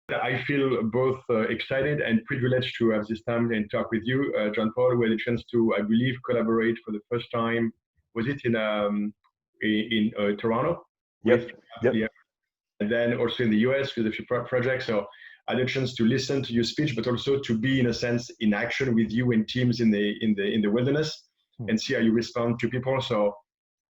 I feel both excited and privileged to have this time and talk with you, John Paul. We had a chance to, I believe, collaborate for the first time. Was it in Toronto with Yep. Yep. yeah, and then also in the US with a few projects. So I had a chance to listen to your speech, but also to be, in a sense, in action with you and teams in the wilderness Hmm. and see how you respond to people. So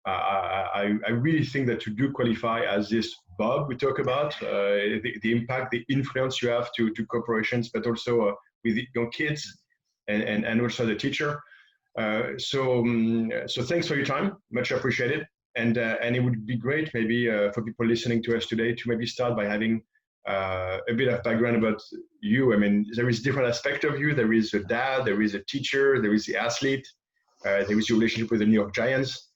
I really think that you do qualify as this Bob we talk about, the impact, the influence you have to corporations, but also with your kids and also the teacher. So thanks for your time, much appreciated. And it would be great maybe for people listening to us today to maybe start by having a bit of background about you. I mean, there is different aspect of you. There is a dad, there is a teacher, there is the athlete, there is your relationship with the New York Giants.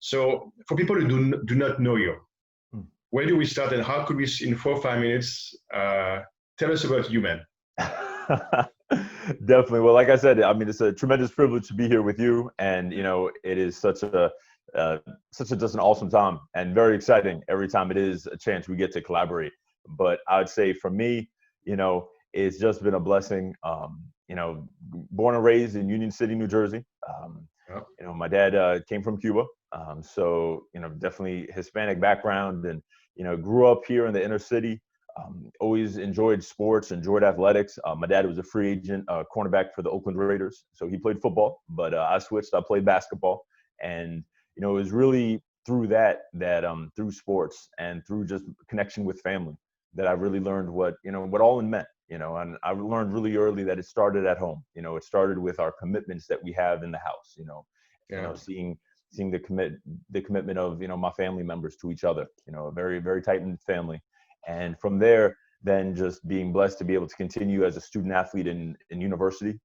So for people who do not know you, Hmm. where do we start and how could we, in 4 or 5 minutes, tell us about you, man? Definitely. Well, like I said, I mean, it's a tremendous privilege to be here with you, and it is uh, such a just an awesome time and very exciting every time it is a chance we get to collaborate. But I would say for me, it's just been a blessing. Born and raised in Union City, New Jersey. Yeah. My dad came from Cuba, so definitely Hispanic background, and grew up here in the inner city. Always enjoyed sports, enjoyed athletics. My dad was a free agent cornerback for the Oakland Raiders, so he played football. But I switched. I played basketball, and it was really through that through sports and through just connection with family that I really learned what all in meant. And I learned really early that it started at home. It started with our commitments that we have in the house. Yeah. Seeing the commitment of my family members to each other. A very very tight knit family. And from there, then just being blessed to be able to continue as a student athlete in university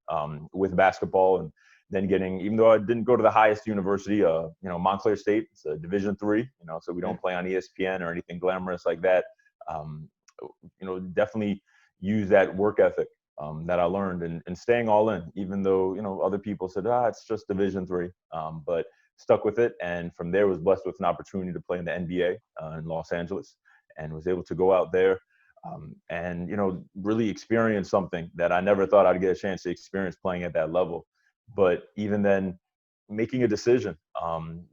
with basketball, and then getting, even though I didn't go to the highest university, Montclair State, it's a Division III, so we don't play on ESPN or anything glamorous like that. Um, Definitely use that work ethic that I learned, and staying all in, even though, other people said, it's just Division III, but stuck with it. And from there was blessed with an opportunity to play in the NBA in Los Angeles, and was able to go out there and really experience something that I never thought I'd get a chance to experience playing at that level. But even then, making a decision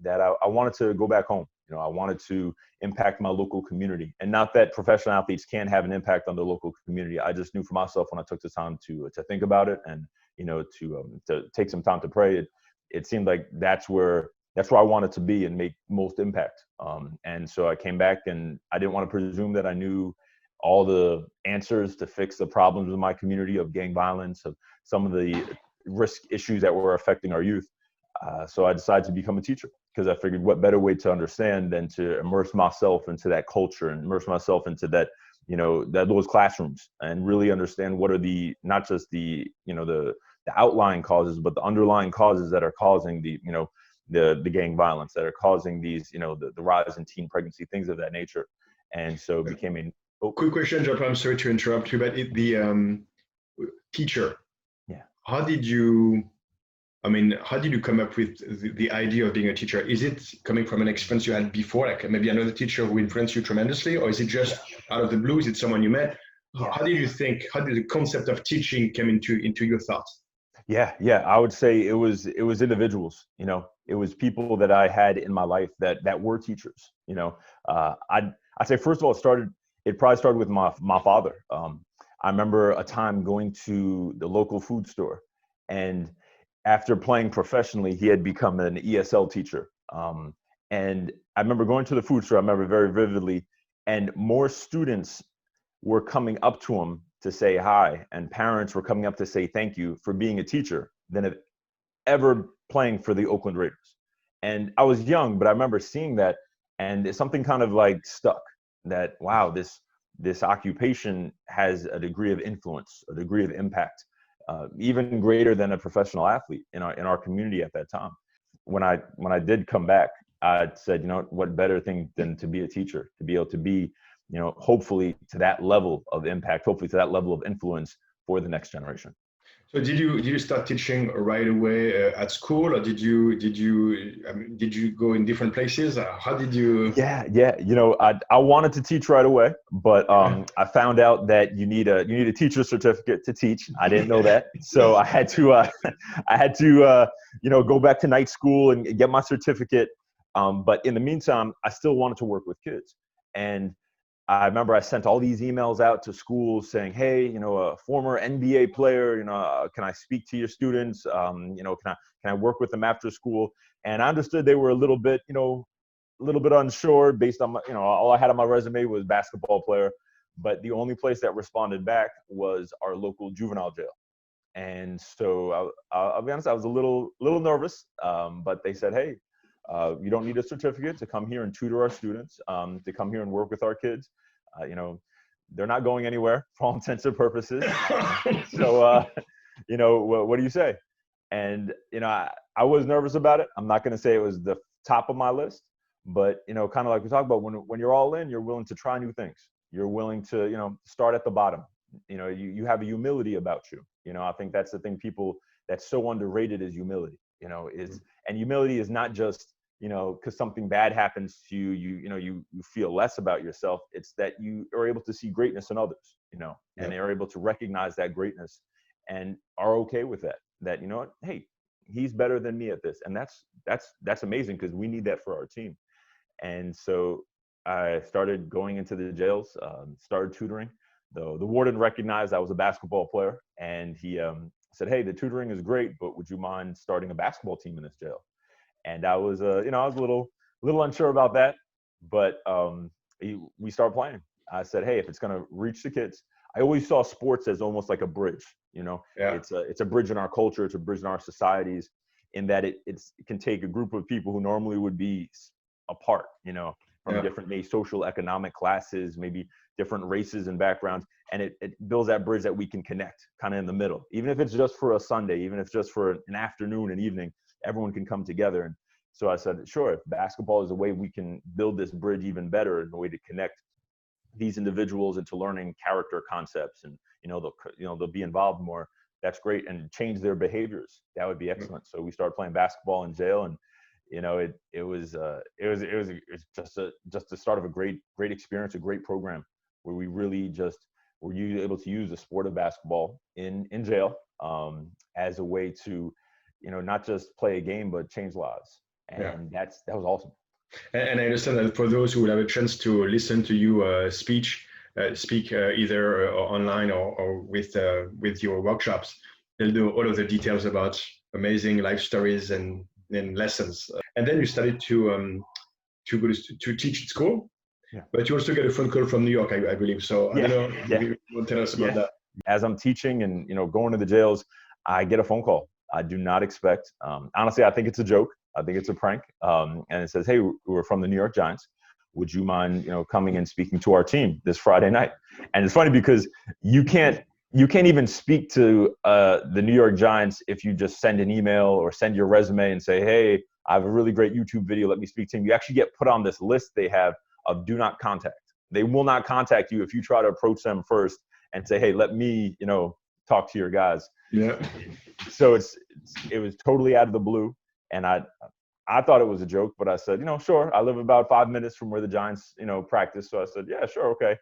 that I wanted to go back home. I wanted to impact my local community, and not that professional athletes can't have an impact on the local community. I just knew for myself, when I took the time to think about it, and to take some time to pray, it seemed like that's where I wanted to be and make most impact. And so I came back, and I didn't want to presume that I knew all the answers to fix the problems in my community of gang violence, of some of the risk issues that were affecting our youth. So I decided to become a teacher, because I figured what better way to understand than to immerse myself into that culture and immerse myself into that, those classrooms, and really understand what are not just the outlying causes, but the underlying causes that are causing the gang violence, that are causing these, the rise in teen pregnancy, things of that nature. And so it became Quick question, Jean. I'm sorry to interrupt you, but the teacher, yeah. how did you? I mean, how did you come up with the idea of being a teacher? Is it coming from an experience you had before, like maybe another teacher who influenced you tremendously, or is it just out of the blue? Is it someone you met? Yeah. How did you think? How did the concept of teaching come into your thoughts? Yeah. I would say it was individuals. It was people that I had in my life that were teachers. I'd say, first of all, it probably started with my father. I remember a time going to the local food store, and after playing professionally, he had become an ESL teacher. And I remember going to the food store, I remember very vividly, and more students were coming up to him to say hi, and parents were coming up to say thank you for being a teacher, than have ever playing for the Oakland Raiders. And I was young, but I remember seeing that, and something kind of like stuck, that, wow, this occupation has a degree of influence, a degree of impact, even greater than a professional athlete in our community at that time. When I did come back, I said, what better thing than to be a teacher, to be able to be, hopefully to that level of impact, hopefully to that level of influence for the next generation. So did you start teaching right away at school, or did you go in different places? How did you? Yeah. I wanted to teach right away, but I found out that you need a teacher certificate to teach. I didn't know that, so I had to I had to go back to night school and get my certificate. But in the meantime, I still wanted to work with kids, and I remember I sent all these emails out to schools saying, "Hey, a former NBA player, can I speak to your students? Can I work with them after school?" And I understood they were a little bit unsure based on all I had on my resume was basketball player, but the only place that responded back was our local juvenile jail. And so I'll be honest, I was a little nervous, but they said, "Hey, you don't need a certificate to come here and tutor our students, to come here and work with our kids. Uh, you know, they're not going anywhere for all intents and purposes. What do you say?" And I was nervous about it. I'm not going to say it was the top of my list, but kind of like we talked about, when you're all in, you're willing to try new things. You're willing to start at the bottom. You have a humility about you. I think that's the thing that's so underrated is humility. And humility is not just because something bad happens to you, you feel less about yourself. It's that you are able to see greatness in others, and they're able to recognize that greatness and are okay with that. That what, hey, he's better than me at this, and that's amazing because we need that for our team. And so I started going into the jails, started tutoring. The warden recognized I was a basketball player, and he said, "Hey, the tutoring is great, but would you mind starting a basketball team in this jail?" And I was, I was a little unsure about that, but we started playing. I said, "Hey, if it's going to reach the kids," I always saw sports as almost like a bridge. Yeah. It's a bridge in our culture, it's a bridge in our societies, in that it can take a group of people who normally would be apart, from Yeah. different maybe social economic classes, maybe different races and backgrounds, and it builds that bridge that we can connect kind of in the middle, even if it's just for a Sunday, even if it's just for an afternoon and evening, everyone can come together. And so I said, sure, if basketball is a way we can build this bridge even better, and a way to connect these individuals into learning character concepts, and they'll be involved more, that's great, and change their behaviors, that would be excellent. So we started playing basketball in jail, and it was just the start of a great experience, a great program, where we really just were able to use the sport of basketball in jail, as a way to not just play a game but change lives. Yeah. And that was awesome. And I understand that for those who will have a chance to listen to you speak either online or with your workshops, they'll know all of the details about amazing life stories and lessons. And then you started to go to teach at school, Yeah. but you also get a phone call from New York, I believe. So I don't know if you want to tell us about that. As I'm teaching and going to the jails, I get a phone call. I do not expect. Honestly, I think it's a joke. I think it's a prank. And it says, "Hey, we're from the New York Giants. Would you mind coming and speaking to our team this Friday night?" And it's funny because you can't even speak to the New York Giants if you just send an email or send your resume and say, "Hey, I have a really great YouTube video. Let me speak to him." You actually get put on this list they have of do not contact. They will not contact you if you try to approach them first and say, "Hey, let me, talk to your guys." Yeah. So it was totally out of the blue, and I thought it was a joke, but I said, sure. I live about 5 minutes from where the Giants, practice, so I said, yeah, sure, okay.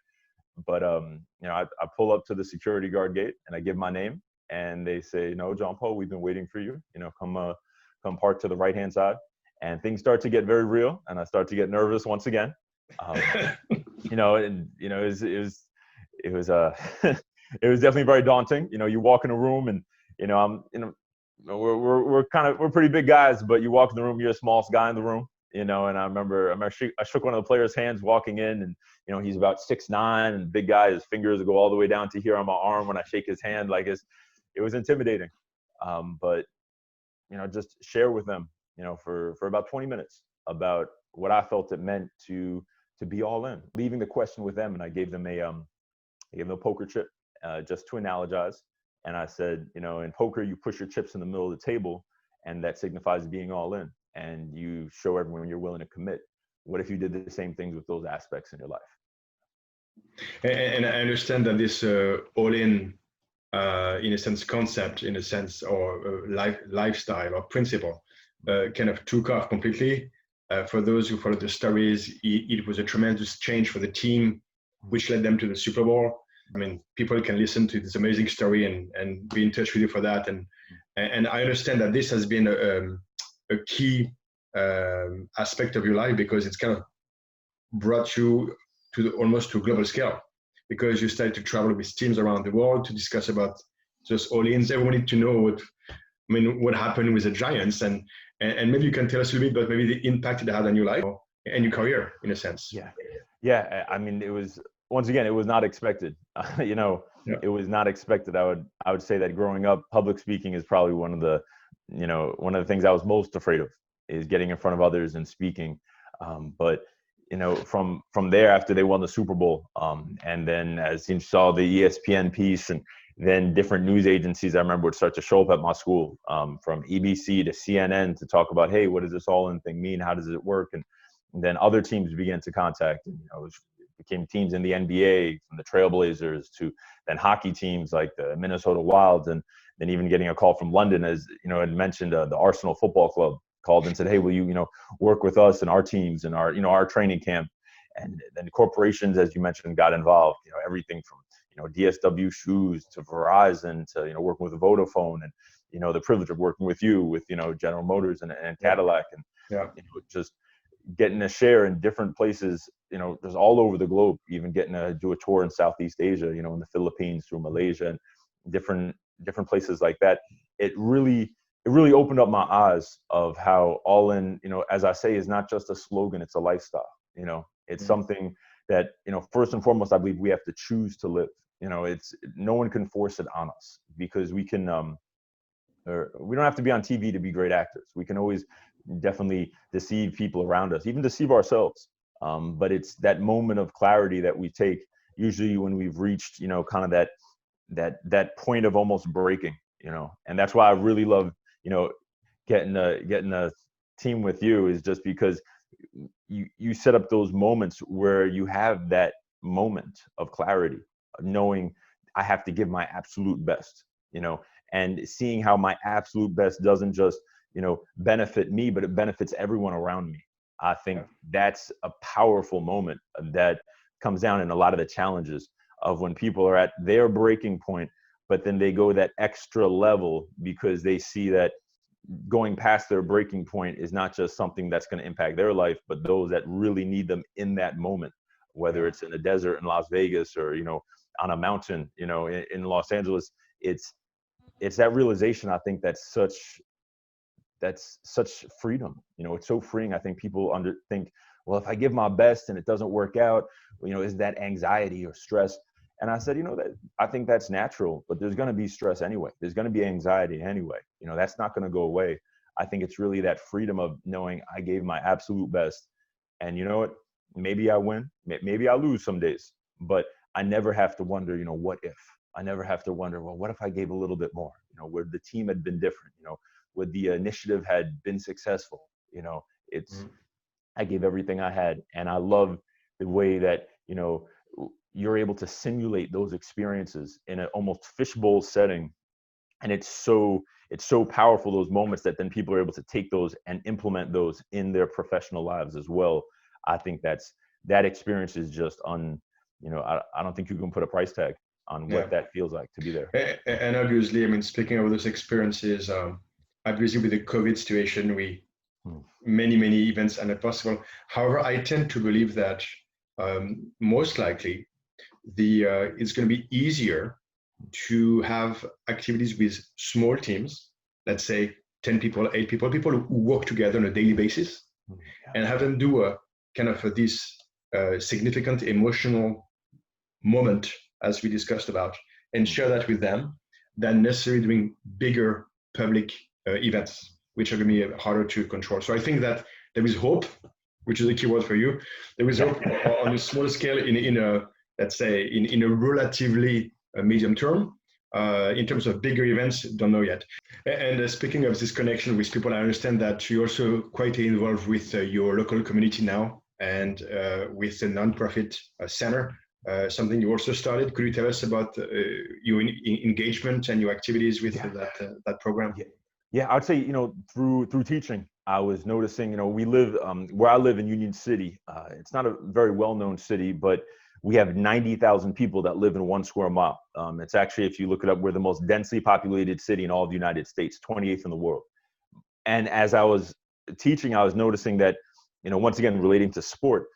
But I pull up to the security guard gate and I give my name, and they say, "No, John Paul, we've been waiting for you. Come park to the right hand side." And things start to get very real, and I start to get nervous once again. It was it was definitely very daunting. You walk in a room, and we're pretty big guys, but you walk in the room, you're the smallest guy in the room. And I remember I shook one of the players' hands walking in, and he's about 6'9", and big guy. His fingers go all the way down to here on my arm when I shake his hand. It was intimidating, but just share with them, for about 20 minutes about what I felt it meant to be all in, leaving the question with them. And I gave them a poker chip, just to analogize. And I said, in poker, you push your chips in the middle of the table, and that signifies being all in. And you show everyone you're willing to commit. What if you did the same things with those aspects in your life? And I understand that this all in in a sense, concept, in a sense, or lifestyle or principle, kind of took off completely. For those who followed the stories, it was a tremendous change for the team, which led them to the Super Bowl. I mean, people can listen to this amazing story and be in touch with you for that. And I understand that this has been a key aspect of your life, because it's kind of brought you to almost to a global scale, because you started to travel with teams around the world to discuss about just all-ins. Everyone need to know what happened with the Giants, and maybe you can tell us a little bit about maybe the impact it had on your life and your career, in a sense. Yeah. I mean, it was, once again, it was not expected. It was not expected. I would say that growing up, public speaking is probably one of the things I was most afraid of, is getting in front of others and speaking. But from there, after they won the Super Bowl, and then as you saw the ESPN piece, and then different news agencies, I remember, would start to show up at my school, from EBC to CNN, to talk about, hey, what does this all-in thing mean? How does it work? And then other teams began to contact, and it became teams in the NBA, from the Trailblazers to then hockey teams like the Minnesota Wild, and then even getting a call from London, as had mentioned, the Arsenal Football Club called and said, hey, will you work with us and our teams and our training camp? And then corporations, as you mentioned, got involved. Everything from DSW shoes to Verizon to working with Vodafone, and the privilege of working with you with General Motors and Cadillac, and just getting a share in different places, just all over the globe, even getting to do a tour in Southeast Asia, in the Philippines, through Malaysia, and different places like that. It really opened up my eyes of how all-in, as I say, is not just a slogan, it's a lifestyle. It's something that, first and foremost, I believe we have to choose to live. It's, no one can force it on us, because we can, we don't have to be on TV to be great actors. We can always definitely deceive people around us, even deceive ourselves. But it's that moment of clarity that we take, usually when we've reached, kind of that point of almost breaking, and that's why I really love, getting a team with you, is just because you set up those moments where you have that moment of clarity, knowing I have to give my absolute best, and seeing how my absolute best doesn't just, benefit me, but it benefits everyone around me. I think that's a powerful moment that comes down in a lot of the challenges of when people are at their breaking point, but then they go that extra level because they see that going past their breaking point is not just something that's going to impact their life, but those that really need them in that moment, whether it's in a desert in Las Vegas, or, on a mountain, in Los Angeles. It's that realization, I think, that's such freedom. It's so freeing. I think people think, well, if I give my best and it doesn't work out, is that anxiety or stress? And I said, that I think that's natural, but there's going to be stress anyway. There's going to be anxiety anyway. That's not going to go away. I think it's really that freedom of knowing I gave my absolute best, and you know what? Maybe I win, maybe I lose some days, but I never have to wonder, what if? I never have to wonder, well, what if I gave a little bit more? Would the team had been different? Would the initiative had been successful? It's, I gave everything I had. And I love the way that, you're able to simulate those experiences in an almost fishbowl setting. And it's so powerful, those moments, that then people are able to take those and implement those in their professional lives as well. I think that experience is just I don't think you can put a price tag on what that feels like to be there. And obviously, speaking of those experiences, obviously with the COVID situation, many events are not possible. However, I tend to believe that most likely it's going to be easier to have activities with small teams, let's say 10 people, 8 people who work together on a daily basis, and have them do a kind of this significant emotional moment, as we discussed about, and share that with them, than necessarily doing bigger public events, which are going to be harder to control. So I think that there is hope, which is a key word for you. There is hope on a small scale in a, let's say, in a relatively medium term. In terms of bigger events, don't know yet. And speaking of this connection with people, I understand that you're also quite involved with your local community now, and with the nonprofit center something you also started. Could you tell us about your engagement and your activities with that program? Yeah. Yeah, I'd say, through teaching, I was noticing, we live where I live in Union City. It's not a very well-known city, but we have 90,000 people that live in 1 square mile. It's actually, if you look it up, we're the most densely populated city in all of the United States, 28th in the world. And as I was teaching, I was noticing that, once again, relating to sport,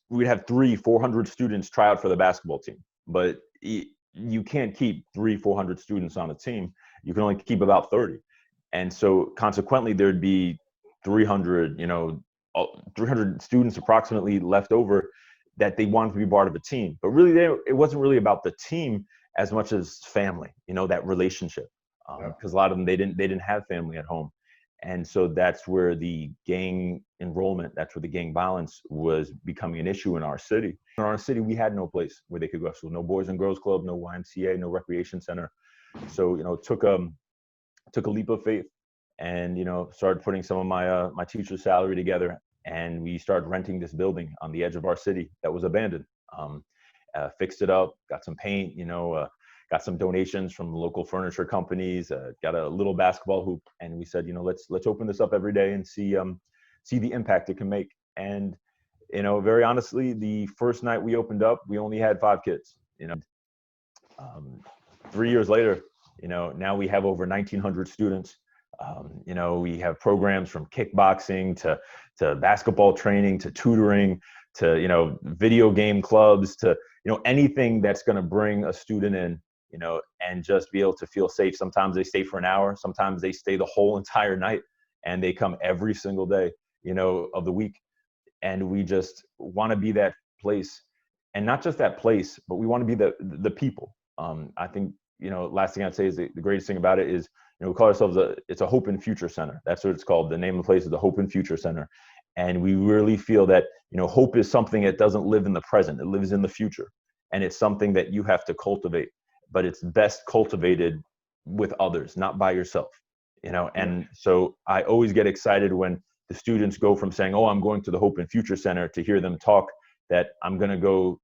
we'd have 400 students try out for the basketball team, but you can't keep 400 students on a team. You can only keep about 30. And so consequently, there'd be 300, 300 students approximately left over that they wanted to be part of a team. But really, it wasn't really about the team as much as family, that relationship. Because a lot of them, they didn't have family at home. And so that's where the gang enrollment, that's where the gang violence was becoming an issue in our city. In our city, we had no place where they could go to school, no Boys and Girls Club, no YMCA, no recreation center. So, took a leap of faith and, started putting some of my teacher's salary together. And we started renting this building on the edge of our city that was abandoned. Fixed it up, got some paint, got some donations from local furniture companies, got a little basketball hoop, and we said, let's open this up every day and see the impact it can make. And very honestly, the first night we opened up, we only had 5 kids. 3 years later, now we have over 1,900 students. We have programs from kickboxing to basketball training to tutoring to video game clubs to anything that's going to bring a student in. And just be able to feel safe. Sometimes they stay for an hour. Sometimes they stay the whole entire night, and they come every single day, of the week. And we just want to be that place, and not just that place, but we want to be the people. I think, last thing I'd say is the greatest thing about it is, we call ourselves it's a Hope and Future Center. That's what it's called. The name of the place is the Hope and Future Center. And we really feel that, hope is something that doesn't live in the present. It lives in the future. And it's something that you have to cultivate. But it's best cultivated with others, not by yourself, And so I always get excited when the students go from saying, "Oh, I'm going to the Hope and Future Center," to hear them talk that I'm going to go,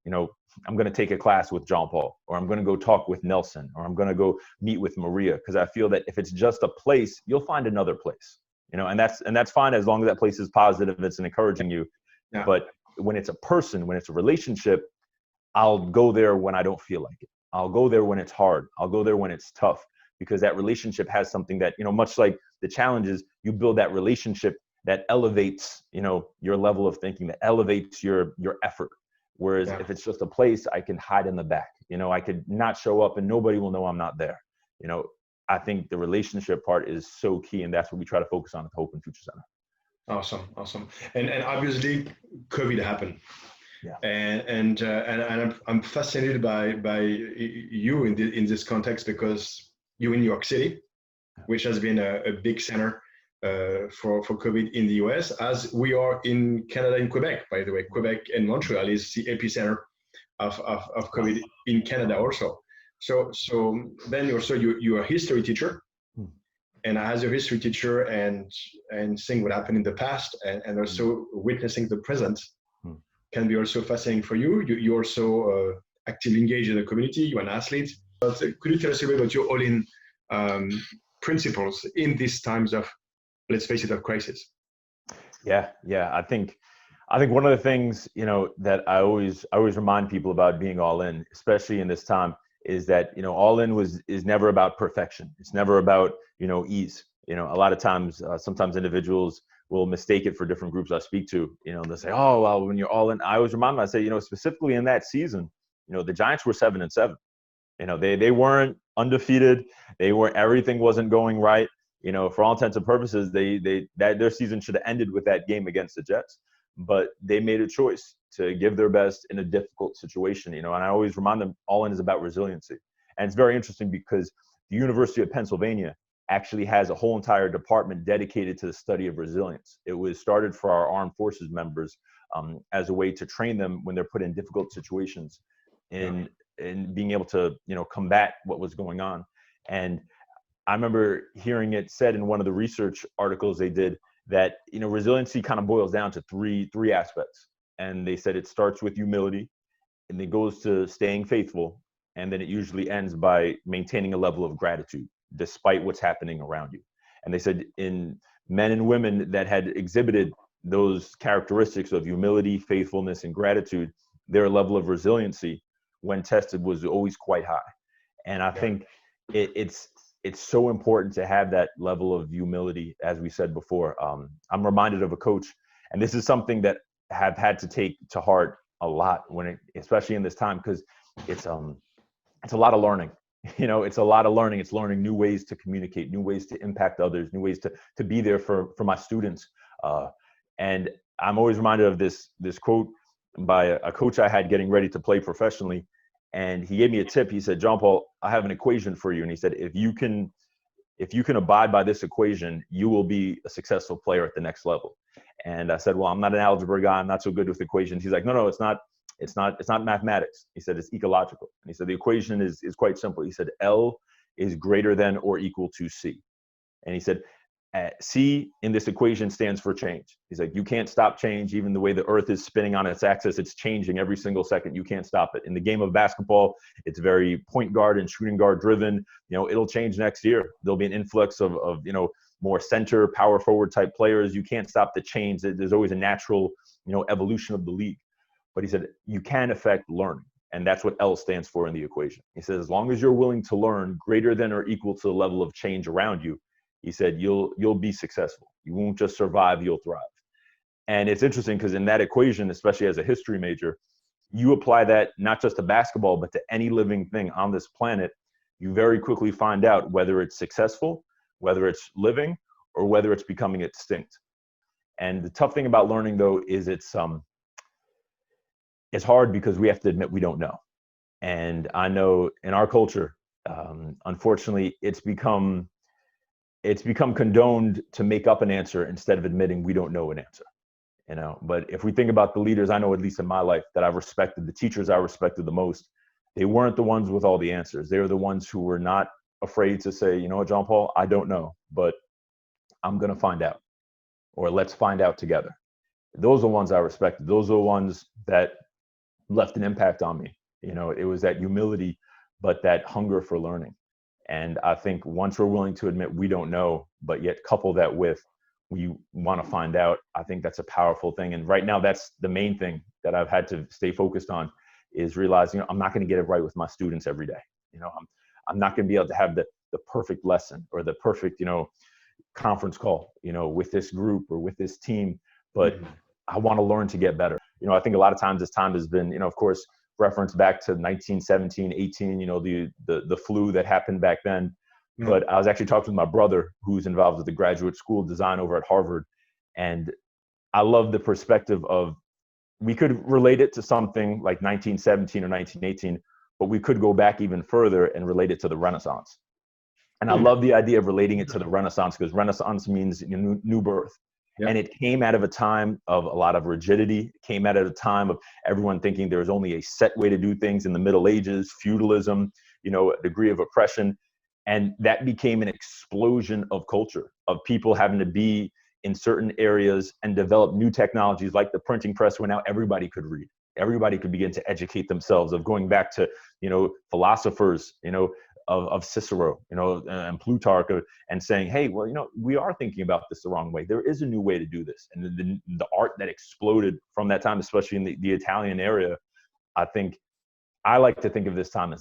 I'm going to take a class with Jean Paul, or I'm going to go talk with Nelson, or I'm going to go meet with Maria. Because I feel that if it's just a place, you'll find another place, and that's fine as long as that place is positive, it's encouraging you. Yeah. But when it's a person, when it's a relationship, I'll go there when I don't feel like it. I'll go there when it's hard. I'll go there when it's tough, because that relationship has something that, much like the challenges, you build that relationship that elevates, your level of thinking, that elevates your effort. Whereas if it's just a place, I can hide in the back, I could not show up and nobody will know I'm not there. I think the relationship part is so key, and that's what we try to focus on at the Hope and Future Center. Awesome. And obviously COVID happened. Yeah. And I'm fascinated by you in this context, because you're in New York City, which has been a big center for COVID in the US, as we are in Canada, in Quebec, by the way. Quebec and Montreal is the epicenter of COVID in Canada also. So then you're a history teacher, and as a history teacher and seeing what happened in the past and also witnessing the present can be also fascinating for you. You're also actively engaged in the community. You're an athlete. But could you tell us a bit about your all-in principles in these times of, let's face it, of crisis? Yeah. I think one of the things, that I always remind people about being all in, especially in this time, is that, all in is never about perfection. It's never about, ease. A lot of times, sometimes individuals will mistake it for different groups I speak to. They'll say, "Oh, well, when you're all in," I always remind them, I say, specifically in that season, the Giants were 7-7. They weren't undefeated. Everything wasn't going right. For all intents and purposes, their season should have ended with that game against the Jets, but they made a choice to give their best in a difficult situation. And I always remind them, all in is about resiliency. And it's very interesting because the University of Pennsylvania actually has a whole entire department dedicated to the study of resilience. It was started for our armed forces members as a way to train them when they're put in difficult situations in being able to, combat what was going on. And I remember hearing it said in one of the research articles they did that, resiliency kind of boils down to three aspects. and they said it starts with humility, and it goes to staying faithful, and then it usually ends by maintaining a level of gratitude despite what's happening around you. And they said in men and women that had exhibited those characteristics of humility, faithfulness, and gratitude, their level of resiliency when tested was always quite high. And I think it's so important to have that level of humility, as we said before. I'm reminded of a coach, and this is something that I have had to take to heart a lot especially in this time, because it's a lot of learning. It's a lot of learning. It's learning new ways to communicate, new ways to impact others, new ways to be there for my students. And I'm always reminded of this quote by a coach I had getting ready to play professionally. And he gave me a tip. He said, "John Paul, I have an equation for you." And he said, if you can abide by this equation, you will be a successful player at the next level. And I said, "Well, I'm not an algebra guy. I'm not so good with equations." He's like, no, it's not mathematics. He said, "It's ecological." And he said, the equation is quite simple. He said, L is greater than or equal to C. And he said, C in this equation stands for change. He's like, you can't stop change. Even the way the earth is spinning on its axis, it's changing every single second. You can't stop it. In the game of basketball, it's very point guard and shooting guard driven. It'll change next year. There'll be an influx of more center, power forward type players. You can't stop the change. There's always a natural, evolution of the league. But he said, you can affect learning. And that's what L stands for in the equation. He says, as long as you're willing to learn greater than or equal to the level of change around you, he said, you'll be successful. You won't just survive, you'll thrive. And it's interesting because in that equation, especially as a history major, you apply that not just to basketball, but to any living thing on this planet, you very quickly find out whether it's successful, whether it's living, or whether it's becoming extinct. And the tough thing about learning, though, is it's hard because we have to admit we don't know. And I know in our culture, unfortunately, it's become condoned to make up an answer instead of admitting we don't know an answer. But if we think about the leaders I know, at least in my life, that I've respected, the teachers I respected the most, they weren't the ones with all the answers. They were the ones who were not afraid to say, you know what, John Paul, I don't know, but I'm going to find out, or let's find out together. Those are the ones I respected. Those are the ones that left an impact on me. It was that humility, but that hunger for learning. And I think once we're willing to admit we don't know, but yet couple that with we want to find out, I think that's a powerful thing. And right now, that's the main thing that I've had to stay focused on, is realizing I'm not going to get it right with my students every day. I'm not going to be able to have the perfect lesson or the perfect, conference call, with this group or with this team, but I want to learn to get better. I think a lot of times this time has been, of course, reference back to 1917, 18, the flu that happened back then. Yeah. But I was actually talking with my brother, who's involved with the graduate school of design over at Harvard. And I love the perspective of, we could relate it to something like 1917 or 1918, but we could go back even further and relate it to the Renaissance. And I love the idea of relating it to the Renaissance, because Renaissance means new birth. Yep. And it came out of a time of a lot of rigidity. It came out of a time of everyone thinking there was only a set way to do things in the Middle Ages, feudalism, a degree of oppression. And that became an explosion of culture, of people having to be in certain areas and develop new technologies like the printing press, where now everybody could read. Everybody could begin to educate themselves, of going back to, philosophers, of Cicero, and Plutarch, and saying, hey, well, we are thinking about this the wrong way. There is a new way to do this. And the art that exploded from that time, especially in the Italian area, I think I like to think of this time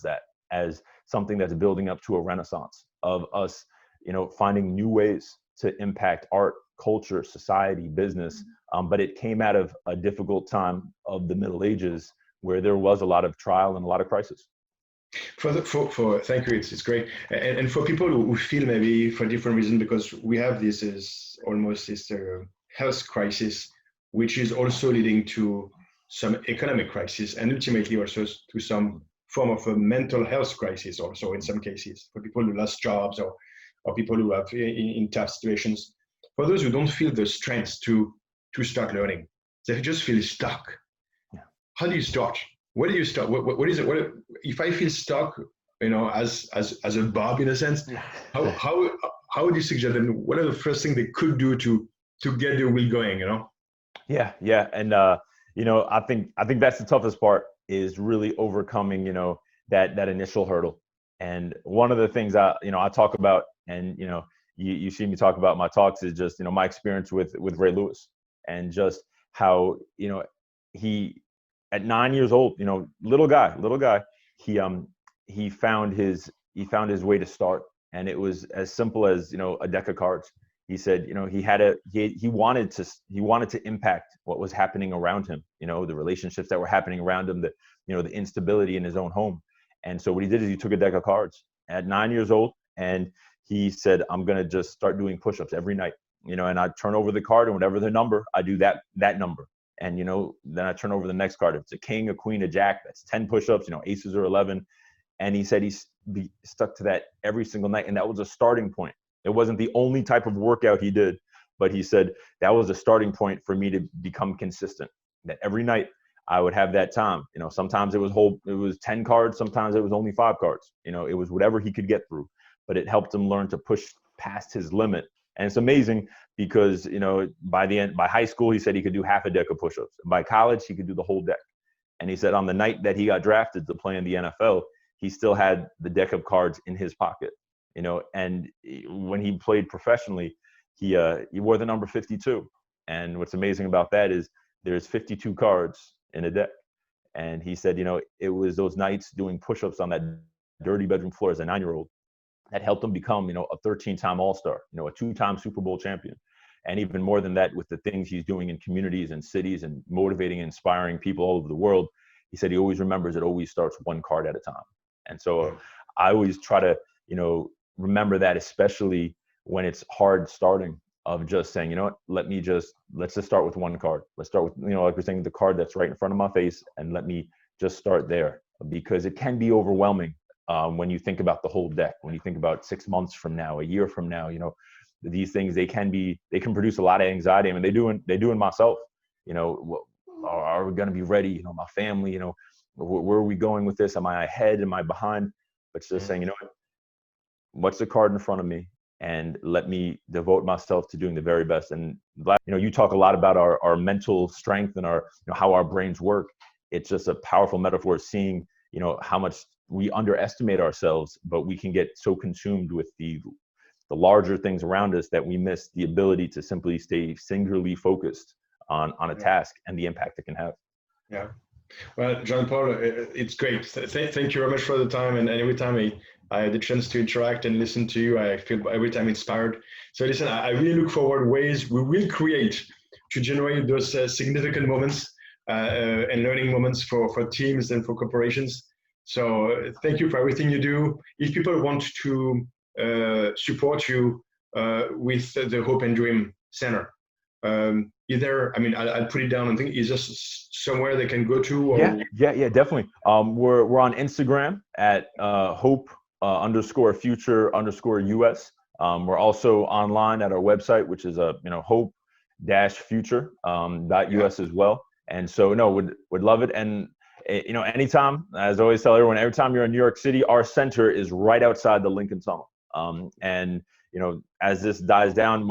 as something that's building up to a renaissance of us, finding new ways to impact art, culture, society, business. But it came out of a difficult time of the Middle Ages, where there was a lot of trial and a lot of crisis. Thank you. It's great. And for people who feel maybe for different reasons, because we have this is almost this health crisis, which is also leading to some economic crisis, and ultimately also to some form of a mental health crisis also in some cases, for people who lost jobs or people who have in tough situations. For those who don't feel the strength to start learning, they just feel stuck. Yeah. How do you start? Where do you start? What is it? If I feel stuck, as a Bob in a sense, how would you suggest them? What are the first things they could do to get their wheel going? Yeah, and I think that's the toughest part, is really overcoming, that initial hurdle. And one of the things I talk about, and you see me talk about my talks, is just my experience with Ray Lewis, and just how he, at 9 years old, little guy, he found his way to start, and it was as simple as a deck of cards. He said, he wanted to impact what was happening around him, the relationships that were happening around him, the instability in his own home. And so what he did is he took a deck of cards at 9 years old, and he said, I'm going to just start doing push-ups every night, and I turn over the card, and whatever the number, I do that number. And, then I turn over the next card. If it's a king, a queen, a jack, that's 10 push-ups, aces are 11. And he said he stuck to that every single night. And that was a starting point. It wasn't the only type of workout he did, but he said that was a starting point for me to become consistent, that every night I would have that time. Sometimes it was 10 cards. Sometimes it was only 5 cards. It was whatever he could get through, but it helped him learn to push past his limit. And it's amazing because, by high school, he said he could do half a deck of push-ups. By college, he could do the whole deck. And he said on the night that he got drafted to play in the NFL, he still had the deck of cards in his pocket, and when he played professionally, he wore the number 52. And what's amazing about that is there's 52 cards in a deck. And he said, it was those nights doing push-ups on that dirty bedroom floor as a 9-year-old that helped him become, a 13-time All-Star, a 2-time Super Bowl champion. And even more than that, with the things he's doing in communities and cities and motivating and inspiring people all over the world, he said he always remembers it always starts one card at a time. And so I always try to, remember that, especially when it's hard starting, of just saying, let's just start with one card. Let's start with, like we're saying, the card that's right in front of my face, and let me just start there, because it can be overwhelming when you think about the whole deck, when you think about 6 months from now, a year from now, these things, they can produce a lot of anxiety. I mean, they do in myself, are we going to be ready? My family, where are we going with this? Am I ahead? Am I behind? But just saying, what's the card in front of me? And let me devote myself to doing the very best. And, you talk a lot about our mental strength and our, how our brains work. It's just a powerful metaphor, seeing, how much we underestimate ourselves, but we can get so consumed with the larger things around us that we miss the ability to simply stay singularly focused on a task and the impact it can have. Yeah. Well, Jean-Paul, it's great. Thank you very much for the time. And every time I had the chance to interact and listen to you, I feel every time inspired. So listen, I really look forward ways we will create to generate those significant moments and learning moments for teams and for corporations. So thank you for everything you do. If people want to support you with the Hope and Dream Center, either, I mean, I'll put it down and think, is this somewhere they can go to? Or? Yeah, definitely. We're on Instagram at hope_future_US. We're also online at our website, which is hope-future.us as well. And so, would love it. And anytime, as I always tell everyone, every time you're in New York City, our center is right outside the Lincoln Tunnel. And as this dies down,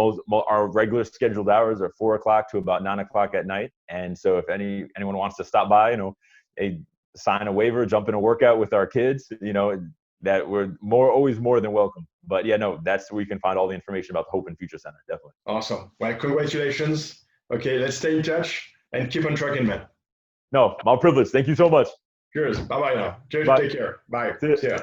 our regular scheduled hours are 4 o'clock to about 9 o'clock at night. And so if anyone wants to stop by, sign a waiver, jump in a workout with our kids, that we're always more than welcome. But that's where you can find all the information about the Hope and Future Center. Definitely. Awesome. Well, congratulations. Okay, let's stay in touch and keep on trucking, man. No, my privilege. Thank you so much. Cheers. Bye-bye now. Cheers. Bye. Take care. Bye. See ya.